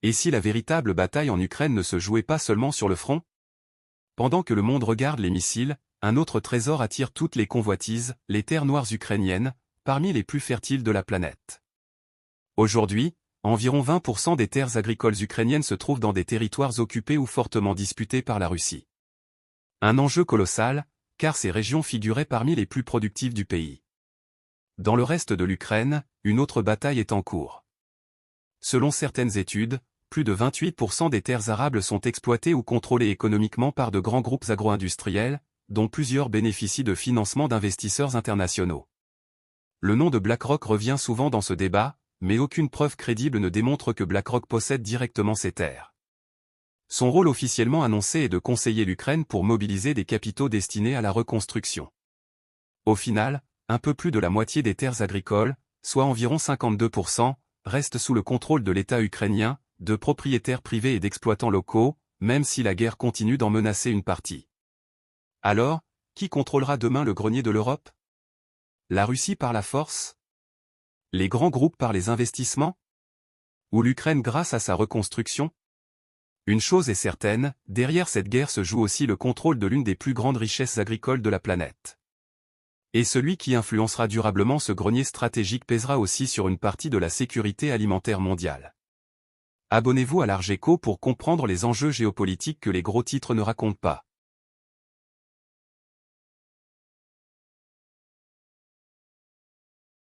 Et si la véritable bataille en Ukraine ne se jouait pas seulement sur le front? Pendant que le monde regarde les missiles, un autre trésor attire toutes les convoitises, les terres noires ukrainiennes, parmi les plus fertiles de la planète. Aujourd'hui, environ 20% des terres agricoles ukrainiennes se trouvent dans des territoires occupés ou fortement disputés par la Russie. Un enjeu colossal, car ces régions figuraient parmi les plus productives du pays. Dans le reste de l'Ukraine, une autre bataille est en cours. Selon certaines études, plus de 28% des terres arables sont exploitées ou contrôlées économiquement par de grands groupes agro-industriels, dont plusieurs bénéficient de financements d'investisseurs internationaux. Le nom de BlackRock revient souvent dans ce débat, mais aucune preuve crédible ne démontre que BlackRock possède directement ces terres. Son rôle officiellement annoncé est de conseiller l'Ukraine pour mobiliser des capitaux destinés à la reconstruction. Au final, un peu plus de la moitié des terres agricoles, soit environ 52%, restent sous le contrôle de l'État ukrainien, de propriétaires privés et d'exploitants locaux, même si la guerre continue d'en menacer une partie. Alors, qui contrôlera demain le grenier de l'Europe? La Russie par la force? Les grands groupes par les investissements? Ou l'Ukraine grâce à sa reconstruction? Une chose est certaine, derrière cette guerre se joue aussi le contrôle de l'une des plus grandes richesses agricoles de la planète. Et celui qui influencera durablement ce grenier stratégique pèsera aussi sur une partie de la sécurité alimentaire mondiale. Abonnez-vous à l'Argeco pour comprendre les enjeux géopolitiques que les gros titres ne racontent pas.